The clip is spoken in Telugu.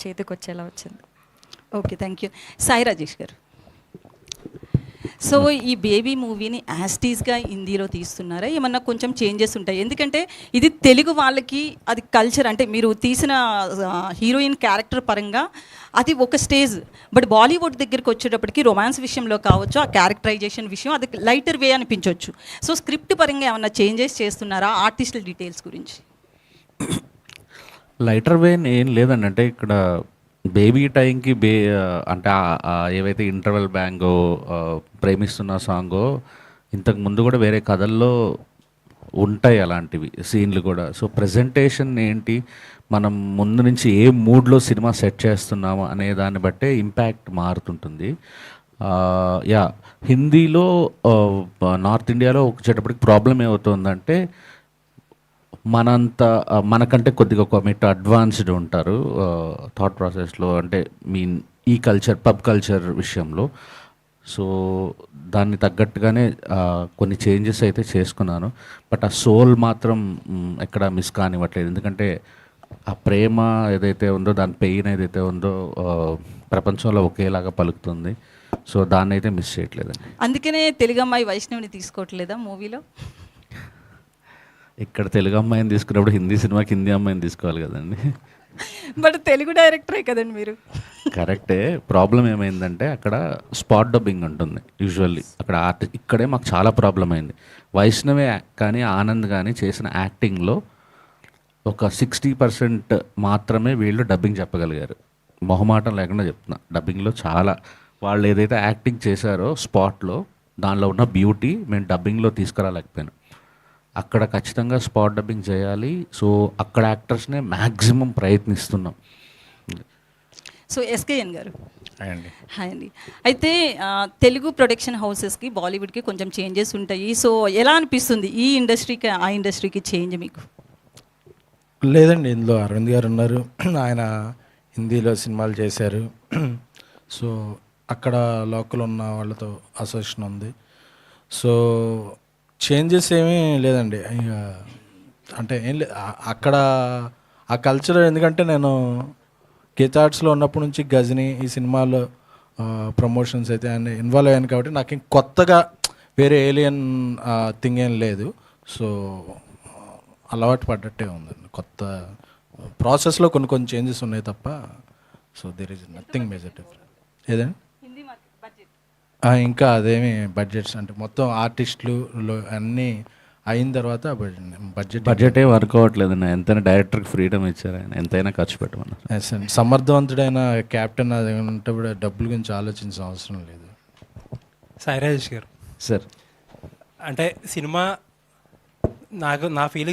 చేతికి వచ్చేలా వచ్చింది. Okay, thank you. Sai Rajesh గారు. సో ఈ బేబీ మూవీని యాస్టీస్గా హిందీలో తీస్తున్నారా, ఏమన్నా కొంచెం చేంజెస్ ఉంటాయి? ఎందుకంటే ఇది తెలుగు వాళ్ళకి అది కల్చర్, అంటే మీరు తీసిన హీరోయిన్ క్యారెక్టర్ పరంగా అది ఒక స్టేజ్, బట్ బాలీవుడ్ దగ్గరికి వచ్చేటప్పటికి రొమాన్స్ విషయంలో కావచ్చు, ఆ క్యారెక్టరైజేషన్ విషయం అది లైటర్ వే అనిపించవచ్చు. సో స్క్రిప్ట్ పరంగా ఏమన్నా చేంజెస్ చేస్తున్నారా ఆర్టిస్టుల డీటెయిల్స్ గురించి? లైటర్ వేన్ ఏం లేదండి. అంటే ఇక్కడ బేబీ టైంకి అంటే ఏవైతే ఇంటర్వెల్ బ్యాంగో, ప్రేమిస్తున్న సాంగో ఇంతకు ముందు కూడా వేరే కథల్లో ఉంటాయి అలాంటివి సీన్లు కూడా. సో ప్రజెంటేషన్ ఏంటి, మనం ముందు నుంచి ఏ మూడ్లో సినిమా సెట్ చేస్తున్నాము అనే దాన్ని బట్టే ఇంపాక్ట్ మారుతుంటుంది. యా, హిందీలో నార్త్ ఇండియాలో వచ్చేటప్పటికి ప్రాబ్లం ఏమవుతుందంటే మనకంటే కొద్దిగా ఒక మెట్టు అడ్వాన్స్డ్ ఉంటారు థాట్ ప్రాసెస్లో, అంటే మీన్ ఈ కల్చర్, పబ్ కల్చర్ విషయంలో. సో దాన్ని తగ్గట్టుగానే కొన్ని చేంజెస్ అయితే చేసుకున్నాను. బట్ ఆ సోల్ మాత్రం ఎక్కడ మిస్ కానివ్వట్లేదు. ఎందుకంటే ఆ ప్రేమ ఏదైతే ఉందో, దాని పెయిన్ ఏదైతే ఉందో ప్రపంచంలో ఒకేలాగా పలుకుతుంది. సో దాన్ని అయితే మిస్ చేయట్లేదండి. అందుకనే తెలుగు అమ్మాయి వైష్ణవిని తీసుకోవట్లేదా మూవీలో? ఇక్కడ తెలుగు అమ్మాయిని తీసుకున్నప్పుడు హిందీ సినిమాకి హిందీ అమ్మాయిని తీసుకోవాలి కదండి. బట్ తెలుగు డైరెక్టరే కదండి మీరు. కరెక్టే. ప్రాబ్లం ఏమైందంటే అక్కడ స్పాట్ డబ్బింగ్ ఉంటుంది యూజువల్లీ. అక్కడ ఇక్కడే మాకు చాలా ప్రాబ్లం అయింది. వైష్ణవే కానీ ఆనంద్ కానీ చేసిన యాక్టింగ్లో ఒక 60% మాత్రమే వీళ్ళు డబ్బింగ్ చెప్పగలిగారు. మొహమాటం లేకుండా చెప్తున్నా, డబ్బింగ్లో చాలా వాళ్ళు ఏదైతే యాక్టింగ్ చేశారో స్పాట్లో, దానిలో ఉన్న బ్యూటీ మేము డబ్బింగ్లో తీసుకురాలేకపోయాను. అక్కడ ఖచ్చితంగా స్పాట్ డబ్బింగ్ చేయాలి. సో అక్కడ యాక్టర్స్నే మ్యాక్సిమం ప్రయత్నిస్తున్నాం. సో ఎస్కేఎన్ గారు. హాయ్ అండి. అయితే తెలుగు ప్రొడక్షన్ హౌసెస్కి బాలీవుడ్కి కొంచెం చేంజెస్ ఉంటాయి. సో ఎలా అనిపిస్తుంది ఈ ఇండస్ట్రీకి ఆ ఇండస్ట్రీకి చేంజ్ మీకు? లేదండి, ఇందులో అరవింద్ గారు ఉన్నారు. ఆయన హిందీలో సినిమాలు చేశారు. సో అక్కడ లోకల్ ఉన్న వాళ్ళతో అసోసియేషన్ ఉంది. సో చేంజెస్ ఏమీ లేదండి. అంటే ఏం లేదు అక్కడ ఆ కల్చర్. ఎందుకంటే నేను గీతా ఆర్ట్స్లో ఉన్నప్పటి నుంచి గజని ఈ సినిమాలో ప్రమోషన్స్ అయితే ఆయన ఇన్వాల్వ్ అయ్యాను కాబట్టి నాకు కొత్తగా వేరే ఏలియన్ థింగ్ ఏం లేదు. సో అలవాటు పడ్డట్టే ఉందండి. కొత్త ప్రాసెస్లో కొన్ని చేంజెస్ ఉన్నాయి తప్ప. So there is nothing major different. ఏదండి ఇంకా అదేమి బడ్జెట్స్ అంటే మొత్తం ఆర్టిస్టులు అన్నీ అయిన తర్వాత బడ్జెటే వర్క్ అవ్వట్లేదన్న. ఎంతైనా డైరెక్టర్కి ఫ్రీడమ్ ఇచ్చారు ఆయన, ఎంతైనా ఖర్చు పెట్టమన్నారు. సమర్థవంతుడైన క్యాప్టెన్ అది ఉంటే కూడా డబ్బుల గురించి ఆలోచించిన అవసరం లేదు. సాయి రాజేష్ గారు సార్, అంటే సినిమా నా ఫీలింగ్